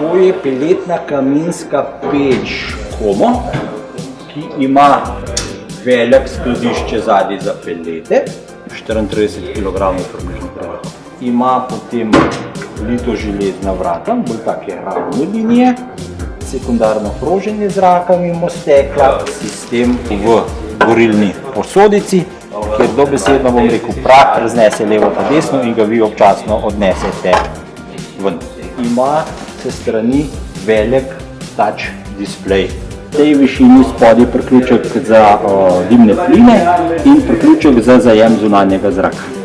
To je peletna kaminska peč Como, ki ima velik skladišče zadaj za pelete, 34 kg približno preveč. Ima potem litoželezna vrata, bolj take ravne linije, sekundarno kroženje zraka mimo stekla, sistem v gorilni posodici, kjer dobesedno, bom rekel, prah raznese levo pa desno in ga vi občasno odnesete ven. Ima se strani velik touch display. V tej višini spodaj priključek za dimne pline in priključek za zajem zunanjega zraka.